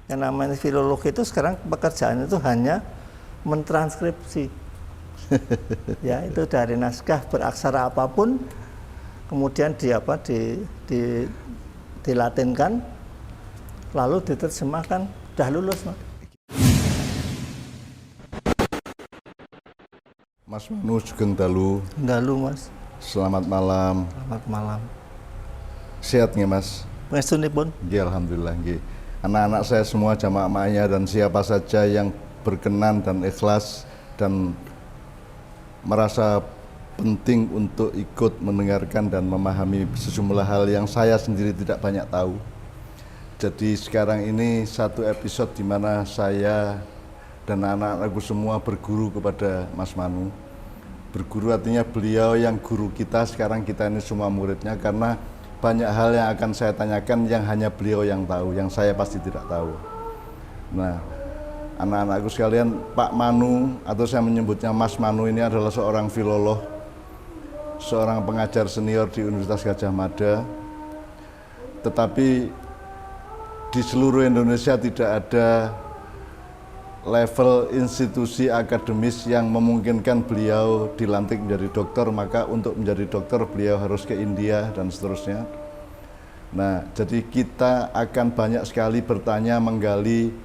Yang namanya filologi itu sekarang pekerjaan itu hanya mentranskripsi. Ya, itu dari naskah beraksara apapun, kemudian dilatinkan, lalu diterjemahkan, udah lulus. Mas Manu Sugeng Dalu. Dalu, Mas. Selamat malam. Selamat malam. Sehat nggih, Mas? Pangestunipun. Nggih, alhamdulillah nggih. Anak-anak saya semua, jamaah ma'iyah dan siapa saja yang berkenan dan ikhlas dan merasa penting untuk ikut mendengarkan dan memahami sejumlah hal yang saya sendiri tidak banyak tahu. Jadi sekarang ini satu episode di mana saya dan anak-anakku semua berguru kepada Mas Manu. Berguru artinya beliau yang guru kita, sekarang kita ini semua muridnya, karena banyak hal yang akan saya tanyakan yang hanya beliau yang tahu, yang saya pasti tidak tahu. Nah, anak-anakku sekalian, Pak Manu, atau saya menyebutnya Mas Manu, ini adalah seorang filolog, seorang pengajar senior di Universitas Gadjah Mada. Tetapi di seluruh Indonesia tidak ada level institusi akademis yang memungkinkan beliau dilantik menjadi dokter, maka untuk menjadi dokter beliau harus ke India dan seterusnya. Nah, jadi kita akan banyak sekali bertanya, menggali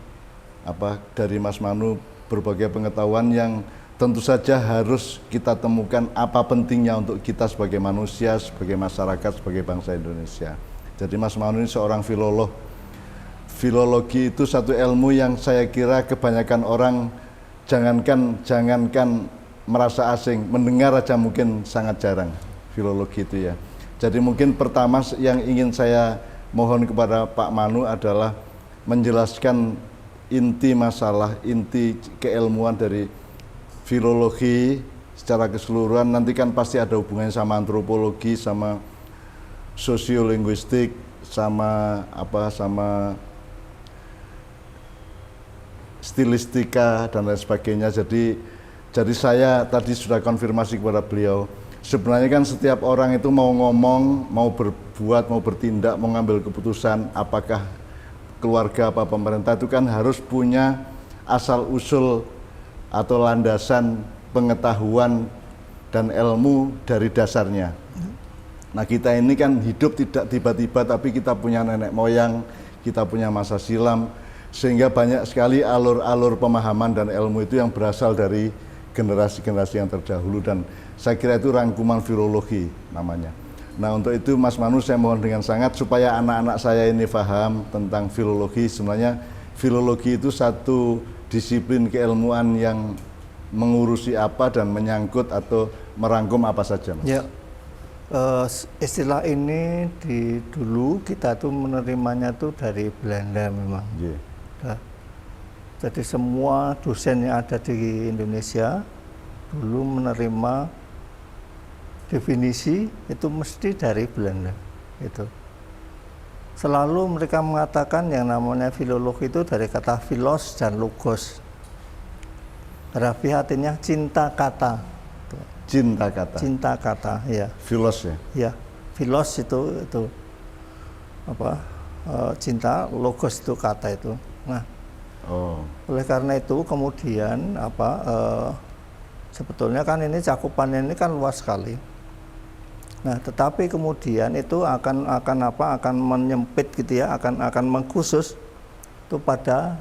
dari Mas Manu berbagai pengetahuan yang tentu saja harus kita temukan apa pentingnya untuk kita sebagai manusia, sebagai masyarakat, sebagai bangsa Indonesia. Jadi Mas Manu ini seorang filolog. Filologi itu satu ilmu yang saya kira kebanyakan orang jangankan merasa asing, mendengar aja mungkin sangat jarang filologi itu ya. Jadi mungkin pertama yang ingin saya mohon kepada Pak Manu adalah menjelaskan inti masalah, inti keilmuan dari filologi secara keseluruhan. Nanti kan pasti ada hubungannya sama antropologi, sama sosiolinguistik, sama stilistika dan lain sebagainya. Jadi saya tadi sudah konfirmasi kepada beliau. Sebenarnya kan setiap orang itu mau ngomong, mau berbuat, mau bertindak, mau ngambil keputusan, apakah keluarga apa pemerintah, itu kan harus punya asal usul atau landasan pengetahuan dan ilmu dari dasarnya. Nah, kita ini kan hidup tidak tiba-tiba, tapi kita punya nenek moyang, kita punya masa silam, sehingga banyak sekali alur-alur pemahaman dan ilmu itu yang berasal dari generasi-generasi yang terdahulu, dan saya kira itu rangkuman filologi namanya. Nah, untuk itu Mas Manu saya mohon dengan sangat supaya anak-anak saya ini paham tentang filologi. Sebenarnya filologi itu satu disiplin keilmuan yang mengurusi apa dan menyangkut atau merangkum apa saja, Mas? Ya, istilah ini dulu kita tuh menerimanya tuh dari Belanda memang. Yeah. Nah, jadi semua dosen yang ada di Indonesia dulu menerima definisi itu mesti dari Belanda. Itu selalu mereka mengatakan yang namanya filologi itu dari kata philos dan logos. Harafiah artinya cinta kata. Cinta kata. Cinta kata, ya. Philos ya. Ya, philos itu cinta, logos itu kata itu. Nah, oleh karena itu kemudian sebetulnya kan ini cakupannya ini kan luas sekali. Nah, tetapi kemudian itu akan menyempit gitu ya, akan mengkhusus itu pada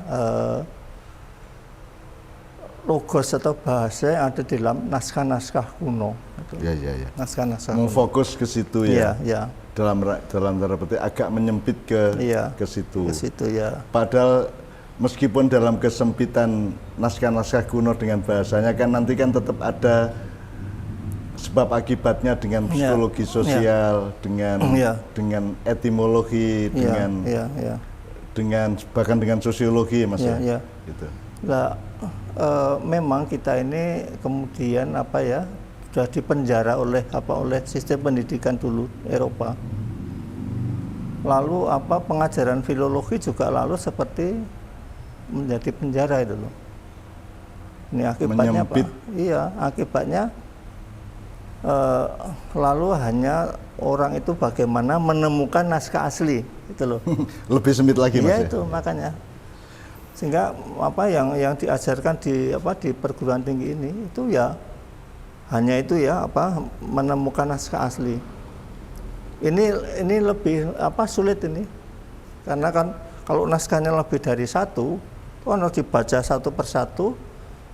logos atau bahasa yang ada di dalam naskah-naskah kuno. Gitu. Ya. Naskah-naskah mau kuno. fokus ke situ ya. Ya. Dalam tanda petik agak menyempit ke situ. Ke situ ya. Padahal meskipun dalam kesempitan naskah-naskah kuno dengan bahasanya kan nanti kan tetap ada sebab akibatnya dengan psikologi sosial, dengan etimologi, dengan bahkan dengan sosiologi, Mas ya. Gitu. Nah, memang kita ini kemudian sudah dipenjara oleh sistem pendidikan dulu Eropa. Lalu pengajaran filologi juga lalu seperti menjadi penjara itu loh. Ini akibatnya menyempit. Iya, akibatnya lalu hanya orang itu bagaimana menemukan naskah asli itu loh. Lebih sempit lagi, Mas. Iya, itu makanya. Sehingga apa yang diajarkan di perguruan tinggi ini itu ya hanya itu ya menemukan naskah asli. Ini lebih sulit ini. Karena kan kalau naskahnya lebih dari satu, itu harus dibaca satu persatu,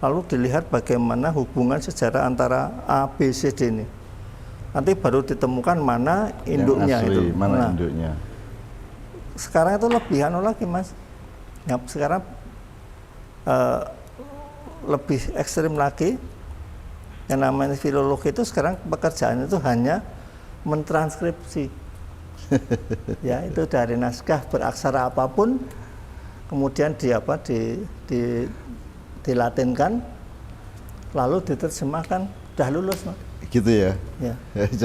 lalu dilihat bagaimana hubungan sejarah antara A, B, C, D ini. Nanti baru ditemukan mana induknya asli, itu. Mana induknya. Sekarang itu lebih lagi Mas. Ya, sekarang lebih ekstrim lagi. Yang namanya filologi itu sekarang pekerjaan itu hanya mentranskripsi. Ya, itu dari naskah beraksara apapun, kemudian dilatinkan, lalu diterjemahkan, udah lulus Mas. Gitu ya. Ya.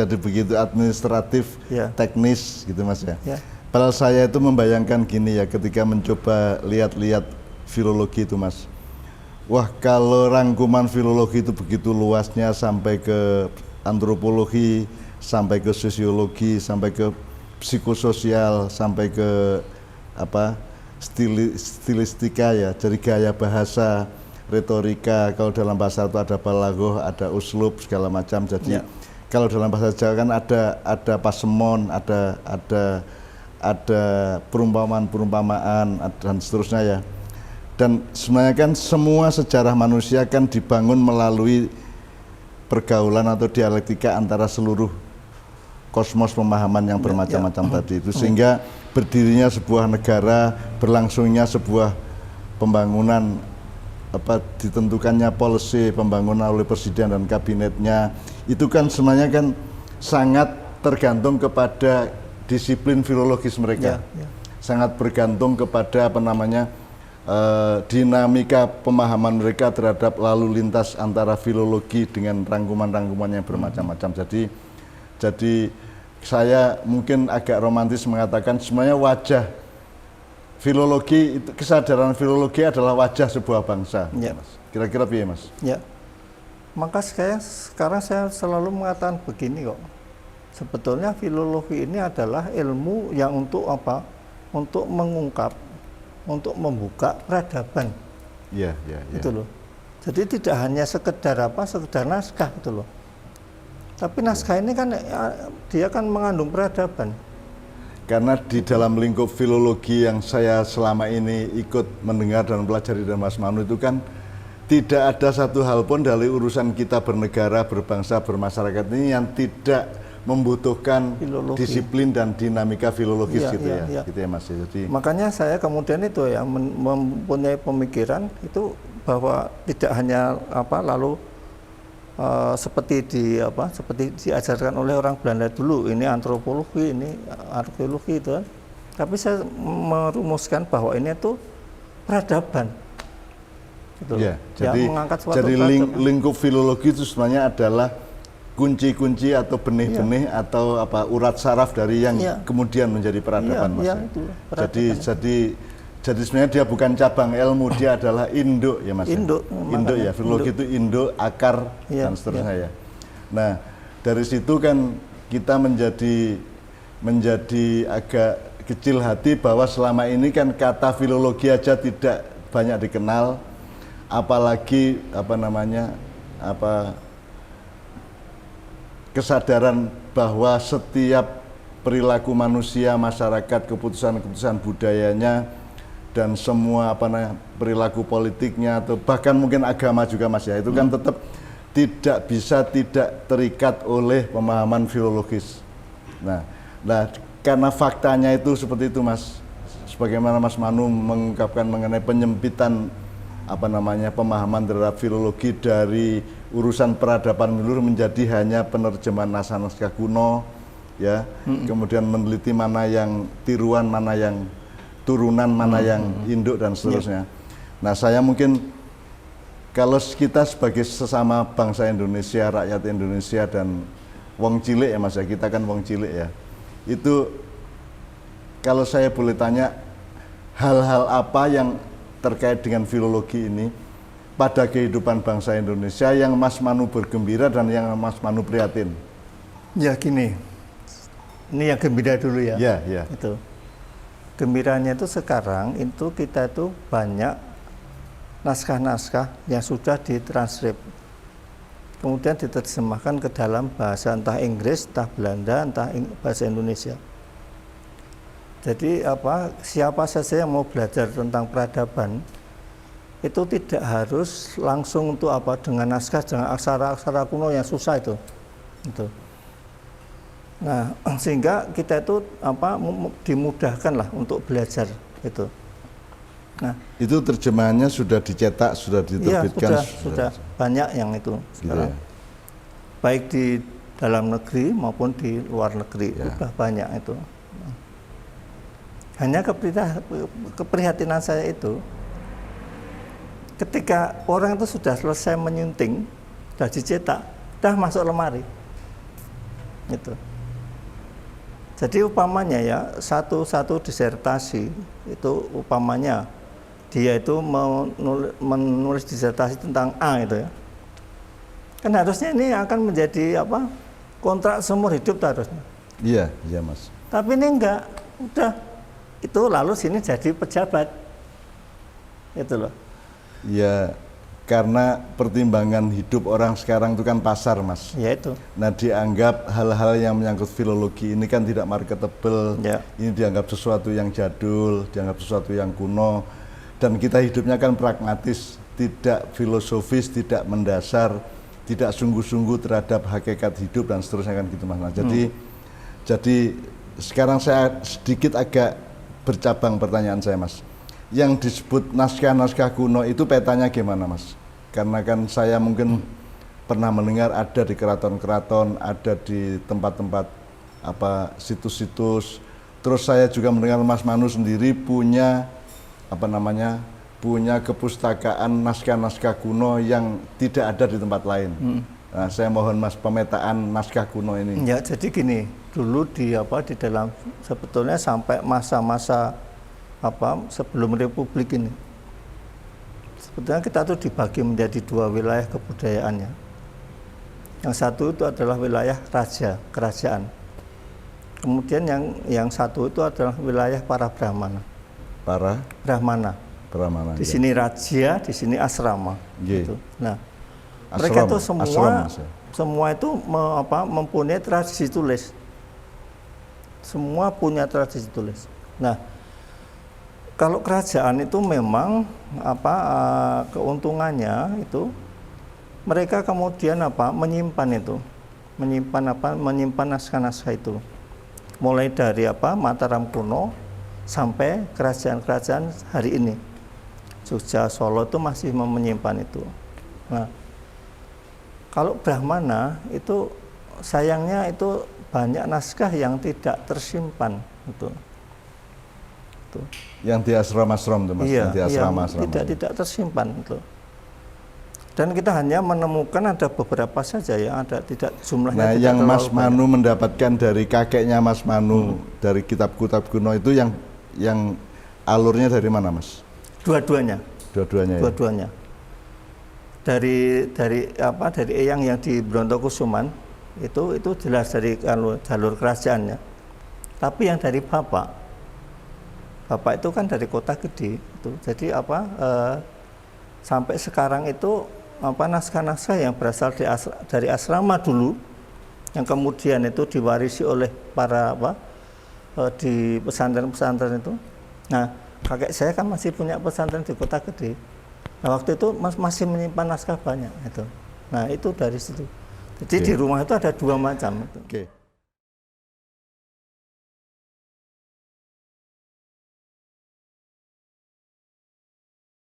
Jadi begitu administratif, ya. teknis gitu Mas ya. Ya. Padahal saya itu membayangkan gini ya, ketika mencoba lihat-lihat filologi itu Mas. Wah, kalau rangkuman filologi itu begitu luasnya sampai ke antropologi, sampai ke sosiologi, sampai ke psikososial, sampai ke stilistika ya, jadi gaya bahasa, retorika. Kalau dalam bahasa itu ada balaghah, ada uslub segala macam. Jadi kalau dalam bahasa Jawa kan ada pasemon, ada perumpamaan dan seterusnya ya. Dan sebenarnya kan semua sejarah manusia kan dibangun melalui pergaulan atau dialektika antara seluruh kosmos pemahaman yang bermacam-macam tadi itu, sehingga berdirinya sebuah negara, berlangsungnya sebuah pembangunan, ditentukannya policy pembangunan oleh presiden dan kabinetnya, itu kan sebenarnya kan sangat tergantung kepada disiplin filologis mereka. Sangat bergantung kepada dinamika pemahaman mereka terhadap lalu lintas antara filologi dengan rangkuman-rangkuman yang bermacam-macam. Jadi saya mungkin agak romantis mengatakan sebenarnya wajah filologi, kesadaran filologi adalah wajah sebuah bangsa. Mas. Kira-kira piye Mas? Ya. Maka sekarang saya selalu mengatakan begini kok. Sebetulnya filologi ini adalah ilmu yang untuk untuk mengungkap, untuk membuka peradaban. Iya. Itu loh. Jadi tidak hanya sekedar naskah itu loh. Tapi naskah ini kan dia kan mengandung peradaban. Karena di dalam lingkup filologi yang saya selama ini ikut mendengar dan pelajari dari Mas Manu itu kan tidak ada satu hal pun dari urusan kita bernegara, berbangsa, bermasyarakat ini yang tidak membutuhkan filologi, disiplin dan dinamika filologis gitu ya Mas. Jadi makanya saya kemudian itu ya mempunyai pemikiran itu bahwa tidak hanya seperti diajarkan oleh orang Belanda dulu, ini antropologi, ini arkeologi itu kan. Tapi saya merumuskan bahwa ini itu peradaban. Gitu. Ya, jadi mengangkat suatu jadi lingkup filologi itu sebenarnya adalah kunci-kunci atau benih-benih atau urat saraf dari yang kemudian menjadi peradaban Mas. Jadi sebenarnya dia bukan cabang ilmu, dia adalah induk ya Mas. Induk ya, filologi itu induk, akar dan seterusnya ya. Nah, dari situ kan kita menjadi agak kecil hati bahwa selama ini kan kata filologi aja tidak banyak dikenal, apalagi kesadaran bahwa setiap perilaku manusia, masyarakat, keputusan-keputusan budayanya dan semua perilaku politiknya atau bahkan mungkin agama juga Mas ya, itu kan tetap tidak terikat oleh pemahaman filologis. Nah, karena faktanya itu seperti itu Mas. Sebagaimana Mas Manu mengungkapkan mengenai penyempitan pemahaman terhadap filologi dari urusan peradaban menyeluruh menjadi hanya penerjemahan naskah kuno ya, kemudian meneliti mana yang tiruan, mana yang turunan, mana yang induk dan seterusnya. Nah, saya mungkin kalau kita sebagai sesama bangsa Indonesia, rakyat Indonesia dan wong cilik ya Mas ya, kita kan wong cilik ya. Itu kalau saya boleh tanya, hal-hal apa yang terkait dengan filologi ini pada kehidupan bangsa Indonesia yang Mas Manu bergembira dan yang Mas Manu prihatin? Ya gini, ini yang gembira dulu ya. Ya. Itu gembiranya itu sekarang itu kita itu banyak naskah-naskah yang sudah ditranskrip, kemudian diterjemahkan ke dalam bahasa entah Inggris, entah Belanda, entah bahasa Indonesia. Jadi siapa saja yang mau belajar tentang peradaban itu tidak harus langsung untuk dengan naskah, dengan aksara-aksara kuno yang susah itu. Nah, sehingga kita itu dimudahkan lah untuk belajar itu. Nah, itu terjemahannya sudah dicetak, sudah diterbitkan? Iya, sudah banyak yang itu sekarang. Gitu ya? Baik di dalam negeri maupun di luar negeri, sudah banyak itu. Hanya keprihatinan saya itu, ketika orang itu sudah selesai menyunting, sudah dicetak, sudah masuk lemari. Gitu. Jadi umpamanya ya, satu disertasi itu umpamanya dia itu menulis disertasi tentang A itu ya. Kan harusnya ini akan menjadi kontrak seumur hidup harusnya. Iya, Mas. Tapi ini enggak, udah itu lalu sini jadi pejabat. Itu loh. Ya, karena pertimbangan hidup orang sekarang itu kan pasar, Mas. Ya itu. Nah, dianggap hal-hal yang menyangkut filologi ini kan tidak marketable. Ya. Ini dianggap sesuatu yang jadul, dianggap sesuatu yang kuno. Dan kita hidupnya kan pragmatis, tidak filosofis, tidak mendasar, tidak sungguh-sungguh terhadap hakikat hidup dan seterusnya kan gitu, Mas. Nah, jadi sekarang saya sedikit agak bercabang pertanyaan saya, Mas. Yang disebut naskah-naskah kuno itu petanya gimana, Mas? Karena kan saya mungkin pernah mendengar ada di keraton-keraton, ada di tempat-tempat situs-situs. Terus saya juga mendengar Mas Manu sendiri punya punya kepustakaan naskah-naskah kuno yang tidak ada di tempat lain. Nah, saya mohon Mas pemetaan naskah kuno ini. Ya, jadi gini, dulu di dalam sebetulnya sampai masa-masa sebelum Republik ini, sebetulnya kita tuh dibagi menjadi dua wilayah kebudayaannya. Yang satu itu adalah wilayah kerajaan. Kemudian yang satu itu adalah wilayah para Brahmana. Brahmana. Di sini raja, di sini asrama. Gitu. Nah, mereka itu semua itu mempunyai tradisi tulis. Semua punya tradisi tulis. Nah, kalau kerajaan itu memang keuntungannya itu mereka kemudian menyimpan naskah-naskah itu. Mulai dari Mataram kuno sampai kerajaan-kerajaan hari ini. Jogja, Solo itu masih menyimpan itu. Nah, kalau Brahmana itu sayangnya itu banyak naskah yang tidak tersimpan itu. Yang di asrama-asram itu, Mas. Iya, yang di asrama-asrama. Tidak tersimpan itu. Dan kita hanya menemukan ada beberapa saja yang ada, tidak jumlahnya. Nah, tidak yang Mas Manu banyak. mendapatkan dari kakeknya Mas Manu dari kitab-kitab kuno itu yang alurnya dari mana, Mas? Dua-duanya. Ya? Dari eyang yang di Brontokusuman itu jelas dari jalur kerajaannya. Tapi yang dari bapak itu kan dari Kota Gede itu. Jadi sampai sekarang itu naskah-naskah yang berasal dari asrama dulu, yang kemudian itu diwarisi oleh para di pesantren-pesantren itu. Nah, kakek saya kan masih punya pesantren di Kota Gede. Nah, waktu itu masih menyimpan naskah banyak itu. Nah, itu dari situ. Jadi di rumah itu ada dua macam itu.